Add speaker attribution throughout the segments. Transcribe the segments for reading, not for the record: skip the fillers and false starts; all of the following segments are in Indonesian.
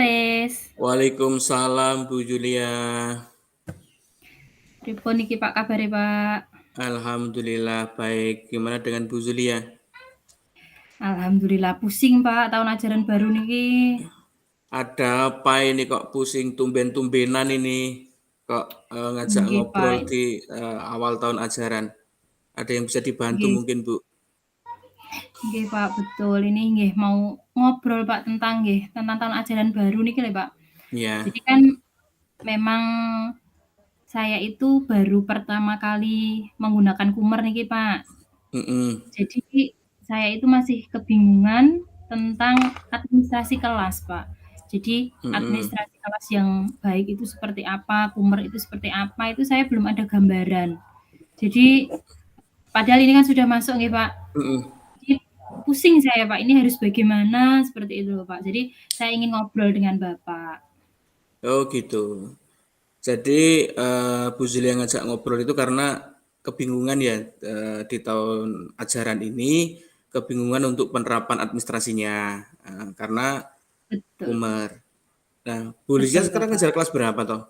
Speaker 1: Ares.
Speaker 2: Waalaikumsalam Bu Julia.
Speaker 1: Pripun niki Pak kabare Pak?
Speaker 2: Alhamdulillah baik. Gimana dengan Bu Julia?
Speaker 1: Alhamdulillah pusing Pak tahun ajaran baru niki.
Speaker 2: Ada apa ini kok pusing tumben-tumbenan ini? Kok ngajak
Speaker 1: Nggih
Speaker 2: ngobrol
Speaker 1: Pak.
Speaker 2: di awal tahun ajaran? Ada yang bisa dibantu
Speaker 1: Nggih,
Speaker 2: mungkin Bu?
Speaker 1: nggih Pak, betul. Ini nggih mau ngobrol Pak tentang tahun ajaran baru niki lho Pak.
Speaker 2: Ya.
Speaker 1: Jadi kan memang saya itu baru pertama kali menggunakan Kumer niki Pak.
Speaker 2: Mm-mm.
Speaker 1: Jadi saya itu masih kebingungan tentang administrasi kelas, Pak. Jadi
Speaker 2: Mm-mm.
Speaker 1: administrasi kelas yang baik itu seperti apa, Kumer itu seperti apa, itu saya belum ada gambaran. Jadi padahal ini kan sudah masuk nih, Pak.
Speaker 2: Mm-mm.
Speaker 1: Jadi pusing saya, Pak. Ini harus bagaimana seperti itu, Pak. Jadi saya ingin ngobrol dengan Bapak.
Speaker 2: Oh gitu. Jadi Bu Julia ngajak ngobrol itu karena kebingungan ya di tahun ajaran ini, kebingungan untuk penerapan administrasinya karena
Speaker 1: Betul.
Speaker 2: Kumer. Nah, Bu Lizia
Speaker 1: Betul,
Speaker 2: sekarang
Speaker 1: Bapak.
Speaker 2: ngejar kelas berapa toh?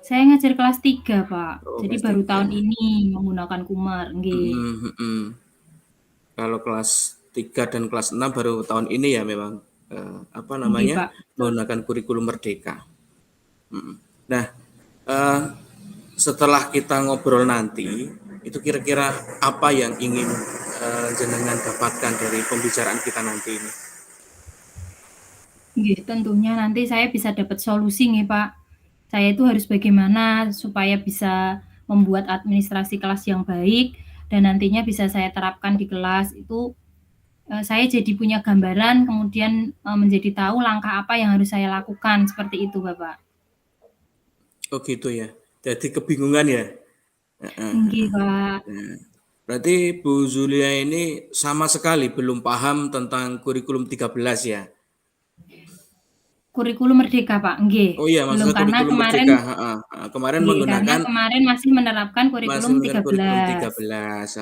Speaker 1: Saya ngajar kelas 3, Pak.
Speaker 2: Oh,
Speaker 1: Jadi
Speaker 2: kelas
Speaker 1: baru tahun
Speaker 2: 3.
Speaker 1: ini menggunakan Kumer, nggih.
Speaker 2: Mm-mm, mm-mm. Kalau kelas 3 dan kelas 6 baru tahun ini ya memang apa
Speaker 1: Nggih,
Speaker 2: namanya
Speaker 1: Pak. Betul.
Speaker 2: menggunakan kurikulum merdeka. Mm-mm. Nah, eh, setelah kita ngobrol nanti, itu kira-kira apa yang ingin jenengan dapatkan dari pembicaraan kita nanti ini?
Speaker 1: Nggih, tentunya nanti saya bisa dapat solusi nih, Pak. Saya itu harus bagaimana supaya bisa membuat administrasi kelas yang baik dan nantinya bisa saya terapkan di kelas. Itu saya jadi punya gambaran, kemudian menjadi tahu langkah apa yang harus saya lakukan, seperti itu, Bapak.
Speaker 2: Oh gitu ya. Jadi kebingungan ya.
Speaker 1: Nggih, Pak.
Speaker 2: Nah, berarti Bu Zulia ini sama sekali belum paham tentang kurikulum 13 ya?
Speaker 1: Kurikulum Merdeka, Pak. Nggih,
Speaker 2: Oh iya,
Speaker 1: belum
Speaker 2: maksudnya
Speaker 1: karena
Speaker 2: kurikulum
Speaker 1: kemarin
Speaker 2: merdeka. Kemarin
Speaker 1: nggih, karena
Speaker 2: menggunakan
Speaker 1: kemarin masih menerapkan
Speaker 2: masih
Speaker 1: kurikulum
Speaker 2: menggunakan kurikulum
Speaker 1: 13.
Speaker 2: 13.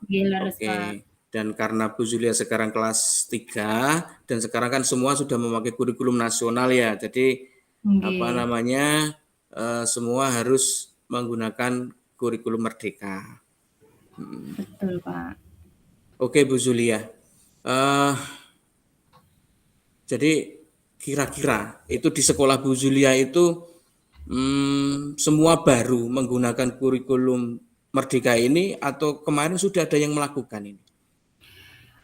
Speaker 1: Nggih, leres,
Speaker 2: Oke.
Speaker 1: Pak.
Speaker 2: Dan karena Bu Zulia sekarang kelas 3 dan sekarang kan semua sudah memakai kurikulum nasional ya. Jadi apa
Speaker 1: Nggih,
Speaker 2: namanya? Semua harus menggunakan kurikulum merdeka.
Speaker 1: betul, Pak.
Speaker 2: Oke, Bu Zulia. Eh, jadi kira-kira itu di sekolah Bu Zulia itu semua baru menggunakan kurikulum Merdeka ini atau kemarin sudah ada yang melakukan ini?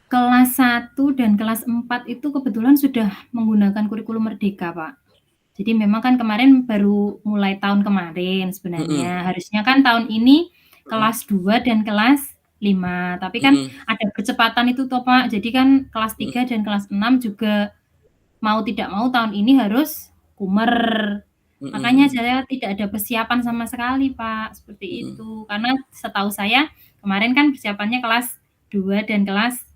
Speaker 1: Kelas 1 dan kelas 4 itu kebetulan sudah menggunakan kurikulum Merdeka, Pak. Jadi memang kan kemarin baru mulai tahun kemarin
Speaker 2: Mm-mm,
Speaker 1: sebenarnya. Harusnya kan tahun ini
Speaker 2: mm-mm,
Speaker 1: kelas 2 dan kelas 5. Tapi kan
Speaker 2: mm-mm,
Speaker 1: ada percepatan itu toh, Pak. Jadi kan kelas
Speaker 2: mm-mm,
Speaker 1: 3 dan kelas 6 juga mau tidak mau tahun ini harus Kumer. Makanya
Speaker 2: mm-mm,
Speaker 1: saya tidak ada persiapan sama sekali, Pak, seperti
Speaker 2: mm-mm,
Speaker 1: itu. Karena setahu saya kemarin kan persiapannya kelas 2 dan kelas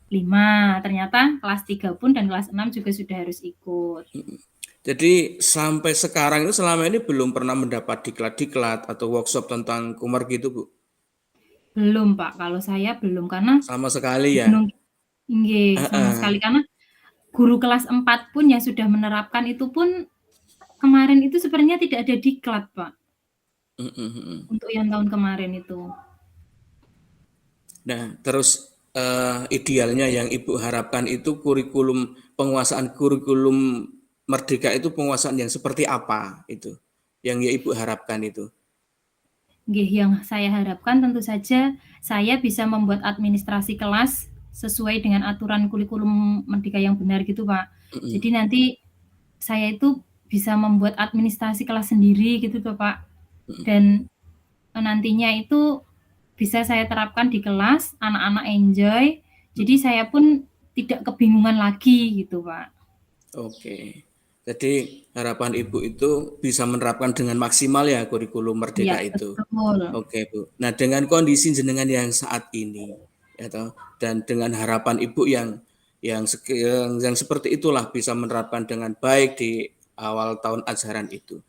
Speaker 1: 5, ternyata kelas 3 pun dan kelas 6 juga sudah harus ikut.
Speaker 2: mm-mm. Jadi sampai sekarang itu selama ini belum pernah mendapat diklat-diklat atau workshop tentang Kumar gitu, Bu?
Speaker 1: Belum, Pak, kalau saya belum karena
Speaker 2: Sama sekali ya?
Speaker 1: bingung nggih, sama
Speaker 2: Heeh.
Speaker 1: sekali karena guru kelas 4 pun yang sudah menerapkan itu pun kemarin itu sebenarnya tidak ada diklat, Pak,
Speaker 2: Mm, mm, mm.
Speaker 1: untuk yang tahun kemarin itu.
Speaker 2: Nah, terus idealnya yang Ibu harapkan itu penguasaan kurikulum Merdeka itu penguasaan yang seperti apa itu? Yang ya Ibu harapkan itu.
Speaker 1: Nggih, yang saya harapkan tentu saja saya bisa membuat administrasi kelas sesuai dengan aturan kurikulum Merdeka yang benar gitu, Pak.
Speaker 2: Mm,
Speaker 1: Jadi nanti saya itu bisa membuat administrasi kelas sendiri gitu tuh, Pak.
Speaker 2: mm.
Speaker 1: Dan nantinya itu bisa saya terapkan di kelas, anak-anak enjoy, jadi saya pun tidak kebingungan lagi gitu, Pak.
Speaker 2: Oke. Jadi harapan Ibu itu bisa menerapkan dengan maksimal ya kurikulum
Speaker 1: Iya,
Speaker 2: Merdeka itu.
Speaker 1: betul.
Speaker 2: Oke, Bu. Nah, dengan kondisi jenengan yang saat ini, ya toh, dan dengan harapan Ibu yang seperti itulah bisa menerapkan dengan baik di awal tahun ajaran itu.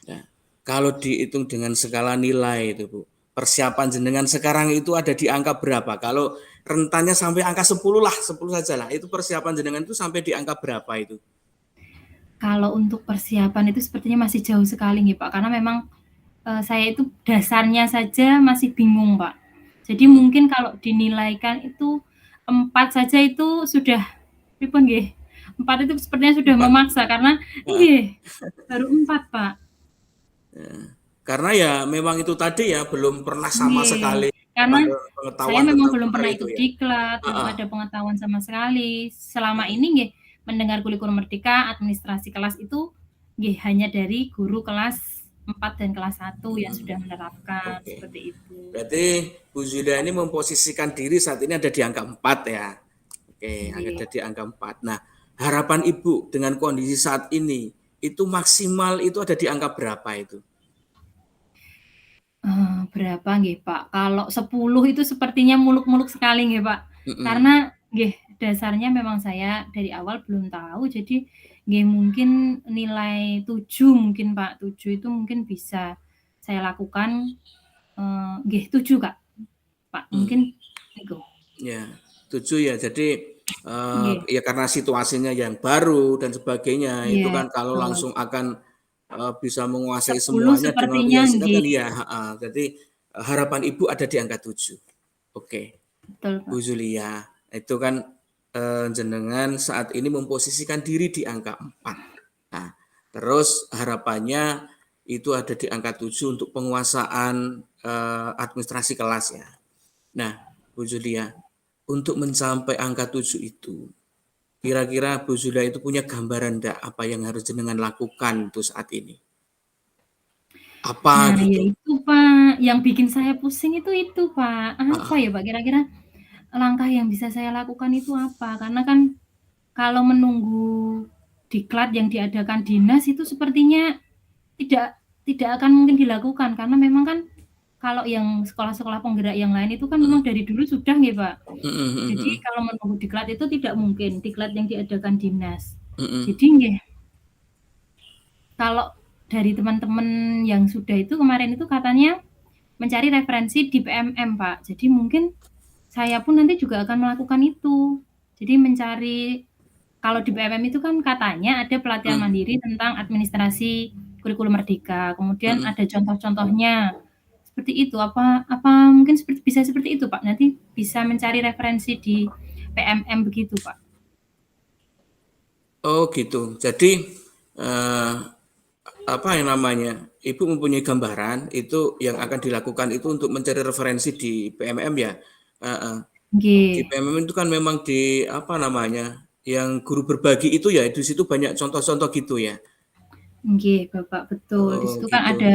Speaker 2: Nah, kalau dihitung dengan skala nilai itu, Bu, persiapan jenengan sekarang itu ada di angka berapa? Kalau rentannya sampai angka 10 lah, 10 saja lah. Itu persiapan jenengan itu sampai di angka berapa itu?
Speaker 1: Kalau untuk persiapan itu sepertinya masih jauh sekali nih Pak, karena memang saya itu dasarnya saja masih bingung Pak. Jadi
Speaker 2: Mhm.
Speaker 1: mungkin kalau dinilaikan itu 4 saja itu sudah pripun nggih, 4 itu sepertinya sudah
Speaker 2: 4,
Speaker 1: memaksa karena
Speaker 2: heeh.
Speaker 1: nggih, baru 4 Pak.
Speaker 2: Karena ya memang itu tadi ya, belum pernah sama
Speaker 1: Nggih,
Speaker 2: sekali
Speaker 1: karena saya
Speaker 2: pengetahuan
Speaker 1: memang
Speaker 2: tentang
Speaker 1: belum
Speaker 2: hal
Speaker 1: pernah
Speaker 2: itu
Speaker 1: ikut
Speaker 2: ya.
Speaker 1: diklat, belum
Speaker 2: Heeh,
Speaker 1: ada pengetahuan sama sekali. Selama
Speaker 2: heeh,
Speaker 1: ini nggih, mendengar kurikulum merdeka, administrasi kelas itu nggih hanya dari guru kelas 4 dan kelas 1 yang
Speaker 2: mhm.
Speaker 1: sudah menerapkan,
Speaker 2: Oke.
Speaker 1: seperti itu.
Speaker 2: Berarti Bu Zulia ini memposisikan diri saat ini ada di angka 4 ya. Oke,
Speaker 1: Nggih.
Speaker 2: ada di angka 4. Nah, harapan Ibu dengan kondisi saat ini, itu maksimal itu ada di angka berapa itu?
Speaker 1: Berapa nggih, Pak? Kalau 10 itu sepertinya muluk-muluk sekali nggih, Pak.
Speaker 2: Mhm,
Speaker 1: Karena nggih, dasarnya memang saya dari awal belum tahu, jadi nggih mungkin nilai 7 mungkin, Pak. 7 itu mungkin bisa saya lakukan, nggih 7, Kak, Pak,
Speaker 2: mmm,
Speaker 1: mungkin itu.
Speaker 2: ya, 7 ya. Jadi,
Speaker 1: Nggih,
Speaker 2: ya karena situasinya yang baru dan sebagainya, itu
Speaker 1: iya
Speaker 2: kan kalau
Speaker 1: betul.
Speaker 2: langsung akan, bisa menguasai
Speaker 1: 10
Speaker 2: semuanya dengan
Speaker 1: sepertinya
Speaker 2: ya kan
Speaker 1: nggih,
Speaker 2: iya, heeh. Jadi, harapan Ibu ada di angka 7. Oke.
Speaker 1: betul,
Speaker 2: Bu
Speaker 1: Pak.
Speaker 2: Zulia, itu kan jenengan saat ini memposisikan diri di angka 4. Nah, terus harapannya itu ada di angka 7 untuk penguasaan administrasi kelas ya. Nah, Bu Zulia, untuk mencapai angka 7 itu, kira-kira Bu Zulia itu punya gambaran enggak apa yang harus jenengan lakukan itu saat ini? Apa
Speaker 1: Nah, ya
Speaker 2: gitu?
Speaker 1: itu, Pak, yang bikin saya pusing itu, Pak. Apa
Speaker 2: Heeh,
Speaker 1: ya, Pak, kira-kira langkah yang bisa saya lakukan itu apa? Karena kan kalau menunggu diklat yang diadakan dinas itu sepertinya tidak tidak akan mungkin dilakukan karena memang kan kalau yang sekolah-sekolah penggerak yang lain itu kan
Speaker 2: mhm,
Speaker 1: memang dari dulu sudah nggih, Pak.
Speaker 2: mhm mhm
Speaker 1: Jadi
Speaker 2: mhm,
Speaker 1: kalau menunggu diklat itu tidak mungkin, diklat yang diadakan dinas.
Speaker 2: mhm.
Speaker 1: Jadi nggih, kalau dari teman-teman yang sudah itu kemarin itu katanya mencari referensi di PMM, Pak. Jadi mungkin saya pun nanti juga akan melakukan itu. Jadi mencari kalau di PMM itu kan katanya ada pelatihan
Speaker 2: Mhm,
Speaker 1: mandiri tentang administrasi kurikulum merdeka, kemudian
Speaker 2: mhm.
Speaker 1: ada contoh-contohnya. Seperti itu, apa apa mungkin bisa seperti itu, Pak? Nanti bisa mencari referensi di PMM begitu, Pak?
Speaker 2: Oh gitu. Jadi, eee, apa yang namanya, Ibu mempunyai gambaran itu yang akan dilakukan itu untuk mencari referensi di PMM ya? Heeh. Di
Speaker 1: Nggih,
Speaker 2: PMM itu kan memang di apa namanya, yang guru berbagi itu ya, di situ banyak contoh-contoh gitu ya?
Speaker 1: nggih, Bapak, betul. Di
Speaker 2: Oh
Speaker 1: situ kan
Speaker 2: gitu.
Speaker 1: ada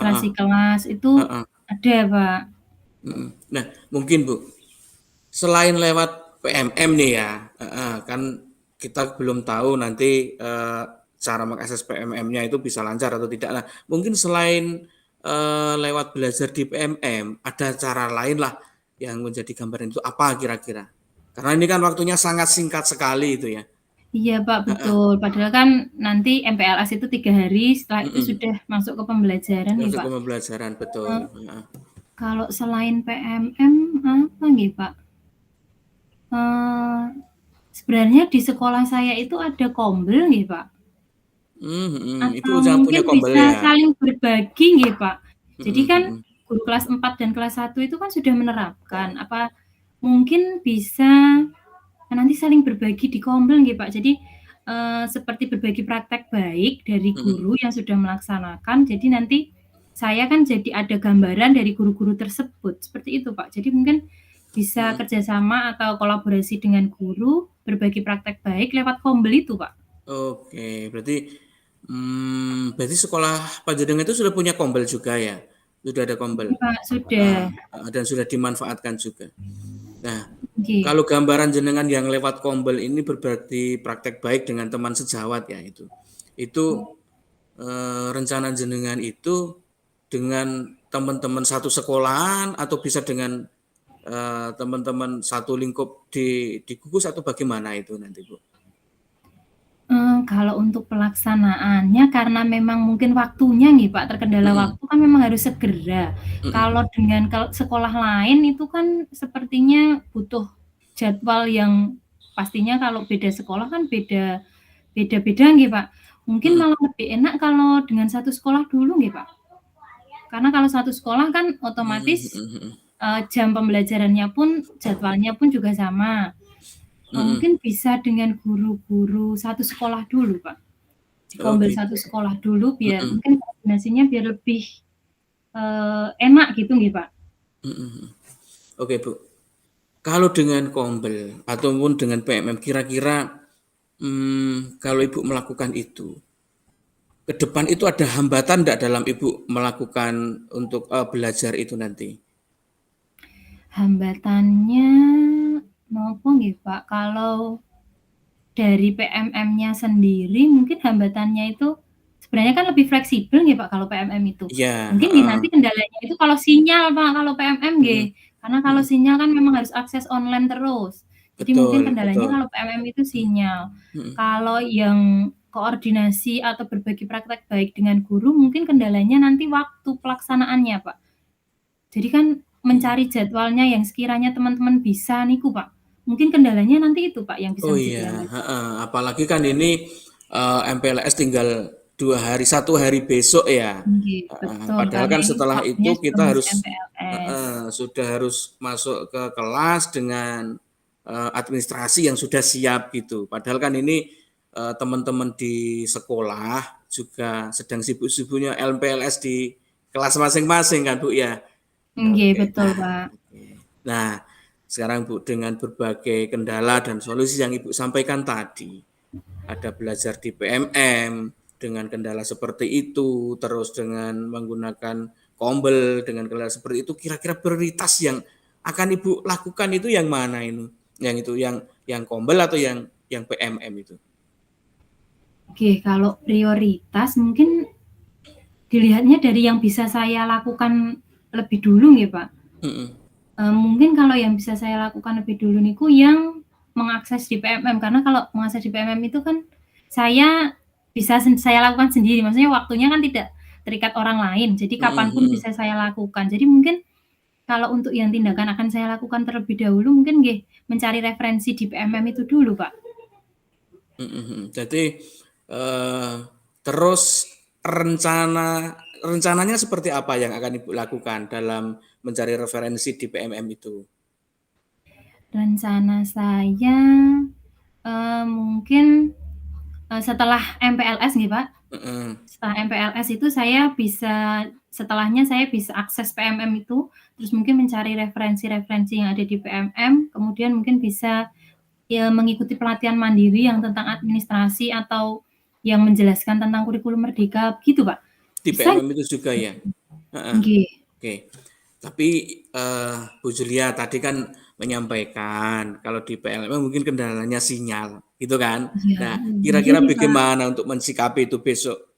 Speaker 2: Heeh
Speaker 1: administrasi kelas, itu
Speaker 2: heeh,
Speaker 1: ada, Pak.
Speaker 2: mhm. Nah mungkin Bu, selain lewat PMM nih ya, heeh, kan kita belum tahu nanti, cara mengakses PMM-nya itu bisa lancar atau tidak. Nah, mungkin selain, lewat belajar di PMM, ada cara lain lah yang menjadi gambaran itu apa kira-kira? Karena ini kan waktunya sangat singkat sekali itu ya.
Speaker 1: Iya, Pak,
Speaker 2: Heeh,
Speaker 1: betul. Padahal kan nanti MPLS itu 3 hari, setelah itu
Speaker 2: mhm,
Speaker 1: sudah masuk ke pembelajaran nih,
Speaker 2: masuk ke
Speaker 1: Pak.
Speaker 2: pembelajaran, betul,
Speaker 1: Eee,
Speaker 2: heeh,
Speaker 1: kalau selain PMM apa nggih, Pak? Eee, sebenarnya di sekolah saya itu ada kombel nggih, Pak,
Speaker 2: mhm, Ibu
Speaker 1: atau
Speaker 2: udah punya
Speaker 1: mungkin
Speaker 2: kombel
Speaker 1: bisa
Speaker 2: ya?
Speaker 1: saling berbagi nggih, Pak. Jadi
Speaker 2: Mhm
Speaker 1: kan
Speaker 2: mhm,
Speaker 1: guru kelas 4 dan kelas 1 itu kan sudah menerapkan, apa mungkin bisa nanti saling berbagi di kombel nggih, Pak. Jadi, seperti berbagi praktek baik dari
Speaker 2: mhm,
Speaker 1: guru yang sudah melaksanakan, jadi nanti saya kan jadi ada gambaran dari guru-guru tersebut, seperti itu, Pak. Jadi mungkin bisa
Speaker 2: mhm.
Speaker 1: kerjasama atau kolaborasi dengan guru, berbagi praktek baik lewat kombel itu, Pak.
Speaker 2: Oke, berarti sekolah panjenengan itu sudah punya kombel juga ya? Sudah ada kombel?
Speaker 1: Iya, Pak,
Speaker 2: Heeh,
Speaker 1: sudah.
Speaker 2: heeh, dan sudah dimanfaatkan juga. Nah,
Speaker 1: Nggih.
Speaker 2: kalau gambaran jenengan yang lewat kombel ini berbagi praktek baik dengan teman sejawat ya itu. Itu, rencana jenengan itu dengan teman-teman satu sekolahan atau bisa dengan, teman-teman satu lingkup di gugus atau bagaimana itu nanti, Bu?
Speaker 1: Kalau untuk pelaksanaannya karena memang mungkin waktunya nih Pak, terkendala
Speaker 2: Mhm
Speaker 1: waktu kan memang harus segera.
Speaker 2: mhm
Speaker 1: Kalau dengan sekolah lain itu kan sepertinya butuh jadwal yang pastinya kalau beda sekolah kan beda beda-beda nggih, Pak. Mungkin
Speaker 2: Mhm.
Speaker 1: malah lebih enak kalau dengan satu sekolah dulu nggih, Pak. Karena kalau satu sekolah kan
Speaker 2: Mhm
Speaker 1: otomatis,
Speaker 2: mhm mhm.
Speaker 1: jam pembelajarannya pun, jadwalnya pun juga sama.
Speaker 2: Mhm.
Speaker 1: Mungkin bisa dengan guru-guru satu sekolah dulu, Pak.
Speaker 2: Oh
Speaker 1: Dikombel
Speaker 2: gitu.
Speaker 1: satu sekolah dulu biar
Speaker 2: Mhm.
Speaker 1: mungkin koordinasinya biar lebih, enak gitu nggih, Pak.
Speaker 2: Mhm mhm. Oke, Bu. Kalau dengan kombel ataupun dengan PMM kira-kira, kalau Ibu melakukan itu, ke depan itu ada hambatan ndak dalam Ibu melakukan untuk, belajar itu nanti?
Speaker 1: Hambatannya nopo nggih, Pak? Kalau dari PMM-nya sendiri mungkin hambatannya itu sebenarnya kan lebih fleksibel nggih, Pak, kalau PMM itu.
Speaker 2: Iya,
Speaker 1: Mungkin nggih
Speaker 2: heeh.
Speaker 1: nanti kendalanya itu kalau sinyal, Pak, kalau PMM
Speaker 2: Mhm
Speaker 1: nggih. Karena kalau
Speaker 2: mhm.
Speaker 1: sinyal kan memang harus akses online terus. Jadi mungkin
Speaker 2: Betul
Speaker 1: kendalanya
Speaker 2: betul.
Speaker 1: kalau PMM itu sinyal.
Speaker 2: Mhm.
Speaker 1: Kalau yang koordinasi atau berbagi praktek baik dengan guru mungkin kendalanya nanti waktu pelaksanaannya, Pak. Jadi kan
Speaker 2: Mhm.
Speaker 1: mencari jadwalnya yang sekiranya teman-teman bisa niku, Pak. Mungkin kendalanya nanti itu, Pak, yang bisa
Speaker 2: Oh
Speaker 1: menjadi
Speaker 2: iya,
Speaker 1: hambatan.
Speaker 2: heeh, apalagi kan ini, MPLS tinggal 2 hari, 1 hari besok ya,
Speaker 1: Nggih,
Speaker 2: heeh.
Speaker 1: betul,
Speaker 2: Padahal
Speaker 1: karena
Speaker 2: kan
Speaker 1: ini
Speaker 2: setelah
Speaker 1: waktunya
Speaker 2: itu
Speaker 1: sudah
Speaker 2: kita
Speaker 1: masuk
Speaker 2: harus
Speaker 1: MPLS.
Speaker 2: heeh, sudah harus masuk ke kelas dengan, administrasi yang sudah siap gitu. Padahal kan ini, teman-teman di sekolah juga sedang sibuk-sibuknya MPLS di kelas masing-masing kan, Bu, ya?
Speaker 1: Nggih,
Speaker 2: Oke,
Speaker 1: betul, Pak.
Speaker 2: nah, sekarang Bu, dengan berbagai kendala dan solusi yang Ibu sampaikan tadi, ada belajar di PMM dengan kendala seperti itu, terus dengan menggunakan kombel dengan kendala seperti itu, kira-kira prioritas yang akan Ibu lakukan itu yang mana ini? Yang itu, yang kombel atau yang PMM itu?
Speaker 1: Oke, kalau prioritas mungkin dilihatnya dari yang bisa saya lakukan lebih dulu nggih, Pak.
Speaker 2: Mhm.
Speaker 1: Mungkin kalau yang bisa saya lakukan lebih dulu niku yang mengakses di PMM, karena kalau mengakses di PMM itu kan saya bisa saya lakukan sendiri, maksudnya waktunya kan tidak terikat orang lain, jadi
Speaker 2: Mhm
Speaker 1: kapan pun
Speaker 2: mhm.
Speaker 1: bisa saya lakukan. Jadi mungkin kalau untuk yang tindakan akan saya lakukan terlebih dahulu mungkin nggih, mencari referensi di PMM itu dulu, Pak.
Speaker 2: Mhm mhm. Jadi, eee, terus rencananya seperti apa yang akan Ibu lakukan dalam mencari referensi di PMM itu?
Speaker 1: Rencana saya, mungkin, setelah MPLS nih, Pak.
Speaker 2: Heeh.
Speaker 1: Setelah MPLS itu saya bisa setelahnya saya bisa akses PMM itu, terus mungkin mencari referensi-referensi yang ada di PMM, kemudian mungkin bisa, ya mengikuti pelatihan mandiri yang tentang administrasi atau yang menjelaskan tentang kurikulum merdeka, gitu, Pak.
Speaker 2: Di
Speaker 1: Bisa
Speaker 2: PMM itu juga ya? Heeh.
Speaker 1: nggih,
Speaker 2: Oke. Tapi, Bu Julia tadi kan menyampaikan kalau di PLM mungkin kendalanya sinyal, gitu kan.
Speaker 1: iya,
Speaker 2: Nah,
Speaker 1: iya
Speaker 2: kira-kira
Speaker 1: nih, Pak.
Speaker 2: bagaimana untuk mensikapi itu besok?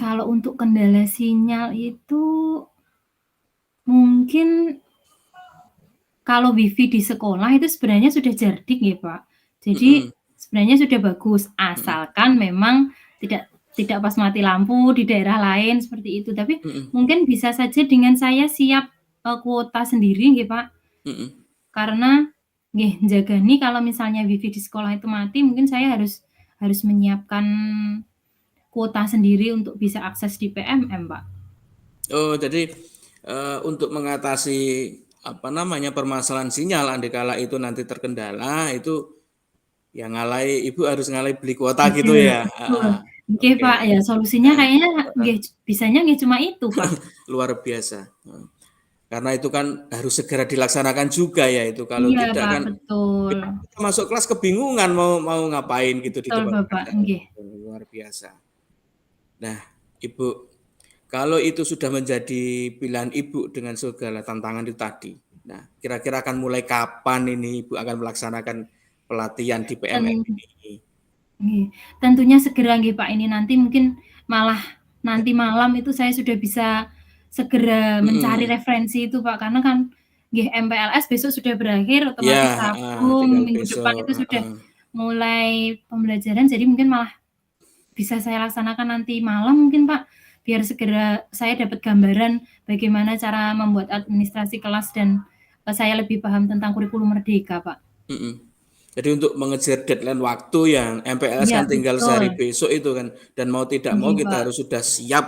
Speaker 1: Kalau untuk kendala sinyal itu mungkin kalau WiFi di sekolah itu sebenarnya sudah cerdik ya, Pak. Jadi
Speaker 2: Mhm
Speaker 1: sebenarnya sudah bagus,
Speaker 2: mhm
Speaker 1: asalkan memang tidak tidak pas mati lampu di daerah lain seperti itu. Tapi
Speaker 2: mhm
Speaker 1: mungkin bisa saja dengan saya siap, kuota sendiri nggih, Pak.
Speaker 2: mhm.
Speaker 1: Karena nggih njagani kalau misalnya WiFi di sekolah itu mati, mungkin saya harus harus menyiapkan kuota sendiri untuk bisa akses di PMM, Pak.
Speaker 2: Oh, jadi, untuk mengatasi, apa namanya, permasalahan sinyal andai itu nanti terkendala, itu ya Ibu harus beli kuota gitu
Speaker 1: Iya,
Speaker 2: ya?
Speaker 1: betul.
Speaker 2: Heeh.
Speaker 1: Nggih,
Speaker 2: Oke.
Speaker 1: Pak, ya solusinya
Speaker 2: Heeh
Speaker 1: kayaknya
Speaker 2: heeh.
Speaker 1: nggih bisanya nggih cuma itu, Pak.
Speaker 2: Luar biasa, heeh. Karena itu kan harus segera dilaksanakan juga ya itu, kalau
Speaker 1: Iya,
Speaker 2: tidak
Speaker 1: Pak,
Speaker 2: kan
Speaker 1: betul.
Speaker 2: kita masuk kelas kebingungan mau mau ngapain gitu di
Speaker 1: Betul,
Speaker 2: depan
Speaker 1: Bapak,
Speaker 2: pelajaran.
Speaker 1: nggih.
Speaker 2: Luar biasa. Nah, Ibu, kalau itu sudah menjadi pilihan Ibu dengan segala tantangan itu tadi, nah kira-kira akan mulai kapan ini Ibu akan melaksanakan pelatihan di PMM
Speaker 1: Ten
Speaker 2: ini?
Speaker 1: nggih, tentunya segera nggih, Pak, ini nanti mungkin malah nanti malam itu saya sudah bisa segera mencari
Speaker 2: Mhm.
Speaker 1: referensi itu, Pak, karena kan nggih MPLS besok sudah berakhir,
Speaker 2: Iya,
Speaker 1: otomatis
Speaker 2: heeh,
Speaker 1: Sabtu,
Speaker 2: tinggal
Speaker 1: minggu depan
Speaker 2: besok,
Speaker 1: itu sudah
Speaker 2: heeh.
Speaker 1: mulai pembelajaran, jadi mungkin malah bisa saya laksanakan nanti malam mungkin, Pak, biar segera saya dapat gambaran bagaimana cara membuat administrasi kelas dan, saya lebih paham tentang kurikulum merdeka, Pak.
Speaker 2: Mhm. Jadi untuk mengejar deadline waktu yang MPLS
Speaker 1: Iya
Speaker 2: kan tinggal
Speaker 1: betul.
Speaker 2: sehari besok itu kan, dan mau tidak mau
Speaker 1: Nggih,
Speaker 2: kita
Speaker 1: Pak.
Speaker 2: harus sudah siap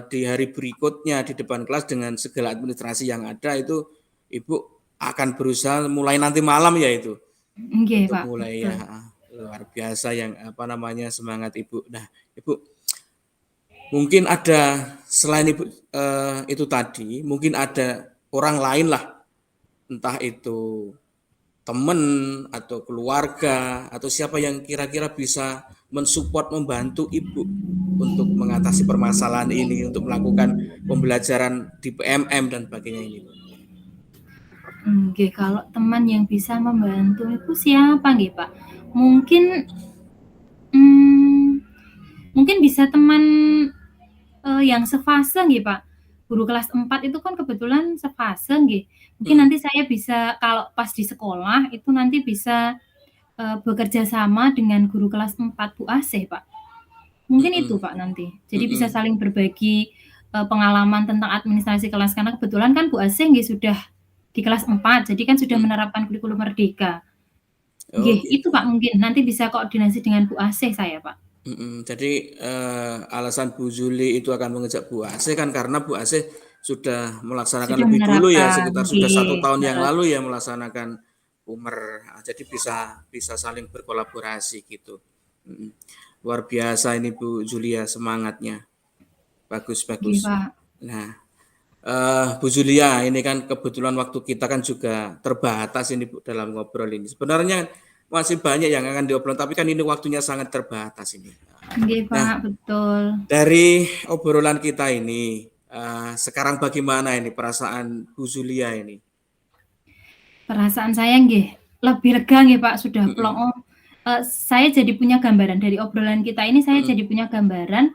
Speaker 2: di hari berikutnya di depan kelas dengan segala administrasi yang ada itu Ibu akan berusaha mulai nanti malam ya itu
Speaker 1: Nggih,
Speaker 2: untuk
Speaker 1: Pak,
Speaker 2: mulai
Speaker 1: betul.
Speaker 2: ya luar biasa yang apa namanya semangat Ibu. Nah, Ibu mungkin ada selain Ibu itu tadi, mungkin ada orang lain lah entah itu teman atau keluarga atau siapa yang kira-kira bisa mensupport membantu ibu untuk mengatasi permasalahan ini untuk melakukan pembelajaran di PMM dan sebagainya ini Bu.
Speaker 1: Nggih, kalau teman yang bisa membantu itu siapa nggih, Pak? Mungkin mungkin bisa teman yang sefase nggih, Pak. Guru kelas 4 itu kan kebetulan sefase nggih. Mungkin
Speaker 2: Mm,
Speaker 1: nanti saya bisa kalau pas di sekolah itu nanti bisa bekerja sama dengan guru kelas 4 Bu Asih, Pak.
Speaker 2: mm,
Speaker 1: Mungkin itu,
Speaker 2: mm,
Speaker 1: Pak, nanti. Jadi bisa
Speaker 2: mm,
Speaker 1: saling berbagi pengalaman tentang administrasi kelas karena kebetulan kan Bu Asih nggih sudah di kelas 4, jadi kan sudah
Speaker 2: mm.
Speaker 1: menerapkan kurikulum merdeka.
Speaker 2: Oh
Speaker 1: Nggih, itu
Speaker 2: gitu.
Speaker 1: Pak mungkin nanti bisa koordinasi dengan Bu Asih saya, Pak.
Speaker 2: Jadi alasan Bu Zuli itu akan mengejak Bu Asih kan karena Bu Asih sudah melaksanakan
Speaker 1: Sudah
Speaker 2: lebih dulu ya
Speaker 1: menerapkan,
Speaker 2: sekitar sudah satu
Speaker 1: nggih,
Speaker 2: tahun yang
Speaker 1: bener.
Speaker 2: lalu ya melaksanakan Umer. Nah, jadi bisa bisa saling berkolaborasi gitu. Mm. Luar biasa ini Bu Julia semangatnya. Bagus
Speaker 1: Nggih,
Speaker 2: bagus.
Speaker 1: Pak.
Speaker 2: Nah, Bu Julia ini kan kebetulan waktu kita kan juga terbatas ini Bu dalam ngobrol ini. Sebenarnya masih banyak yang akan diobrol tapi kan ini waktunya sangat terbatas ini.
Speaker 1: Nggih,
Speaker 2: Nah,
Speaker 1: Pak, betul.
Speaker 2: dari obrolan kita ini, sekarang bagaimana ini perasaan Bu Zulia ini?
Speaker 1: Perasaan saya nggih, lebih lega nggih, Pak, sudah plong.
Speaker 2: Mhm,
Speaker 1: Oh, saya jadi punya gambaran dari obrolan kita ini saya
Speaker 2: mhm,
Speaker 1: jadi punya gambaran,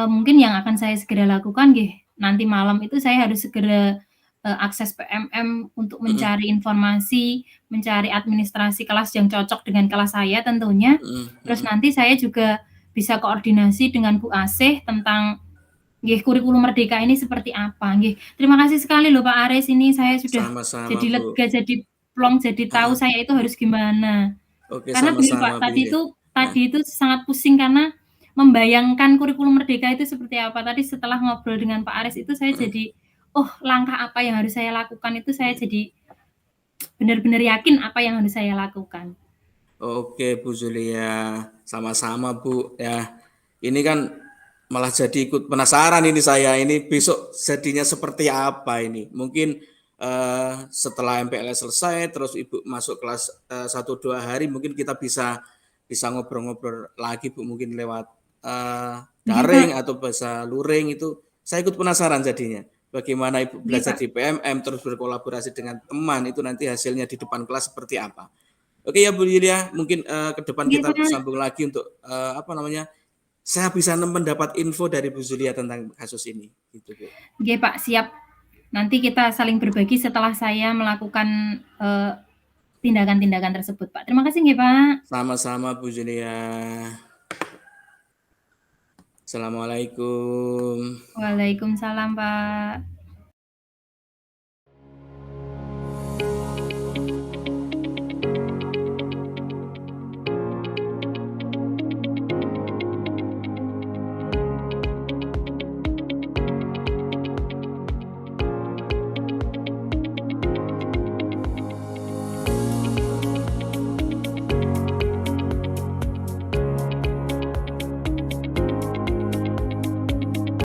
Speaker 1: mungkin yang akan saya segera lakukan nggih, nanti malam itu saya harus segera, akses PMM untuk
Speaker 2: mhm,
Speaker 1: mencari informasi, mencari administrasi kelas yang cocok dengan kelas saya tentunya.
Speaker 2: mhm,
Speaker 1: Terus
Speaker 2: mhm.
Speaker 1: nanti saya juga bisa koordinasi dengan Bu Asih tentang nggih, kurikulum merdeka ini seperti apa, nggih. Terima kasih sekali loh Pak Aris, ini saya sudah
Speaker 2: Sama-sama
Speaker 1: jadi
Speaker 2: Bu.
Speaker 1: lega, jadi plong, jadi tahu
Speaker 2: Heeh.
Speaker 1: saya itu harus gimana.
Speaker 2: Oke
Speaker 1: Karena bener
Speaker 2: sama-sama
Speaker 1: Pak,
Speaker 2: Bu Julia. Heeh,
Speaker 1: tadi itu sangat pusing karena membayangkan kurikulum merdeka itu seperti apa. Tadi setelah ngobrol dengan Pak Aris itu saya
Speaker 2: heeh,
Speaker 1: jadi, oh langkah apa yang harus saya lakukan itu saya
Speaker 2: mhm.
Speaker 1: jadi benar-benar yakin apa yang harus saya lakukan.
Speaker 2: Oke Bu Julia, sama-sama Bu ya. Ini kan malah jadi ikut penasaran ini saya, ini besok jadinya seperti apa ini. Mungkin, setelah MPLS selesai terus Ibu masuk kelas, 1, 2 hari mungkin kita bisa bisa ngobrol-ngobrol lagi Bu, mungkin lewat,
Speaker 1: Nggih Pak,
Speaker 2: daring atau bahasa luring itu. Saya ikut penasaran jadinya, bagaimana Ibu
Speaker 1: nggih
Speaker 2: belajar
Speaker 1: Pak,
Speaker 2: di PMM terus berkolaborasi dengan teman itu nanti hasilnya di depan kelas seperti apa. Oke ya Bu Yulia, mungkin ke depan
Speaker 1: nggih
Speaker 2: kita
Speaker 1: Pak,
Speaker 2: sambung lagi untuk apa namanya, saya bisa mendapat info dari Bu Zulia tentang kasus ini, gitu Bu.
Speaker 1: nggih Pak, siap. Nanti kita saling berbagi setelah saya melakukan, tindakan-tindakan tersebut, Pak. Terima kasih nggih, Pak.
Speaker 2: Sama-sama Bu Zulia. Assalamualaikum.
Speaker 1: Waalaikumsalam, Pak.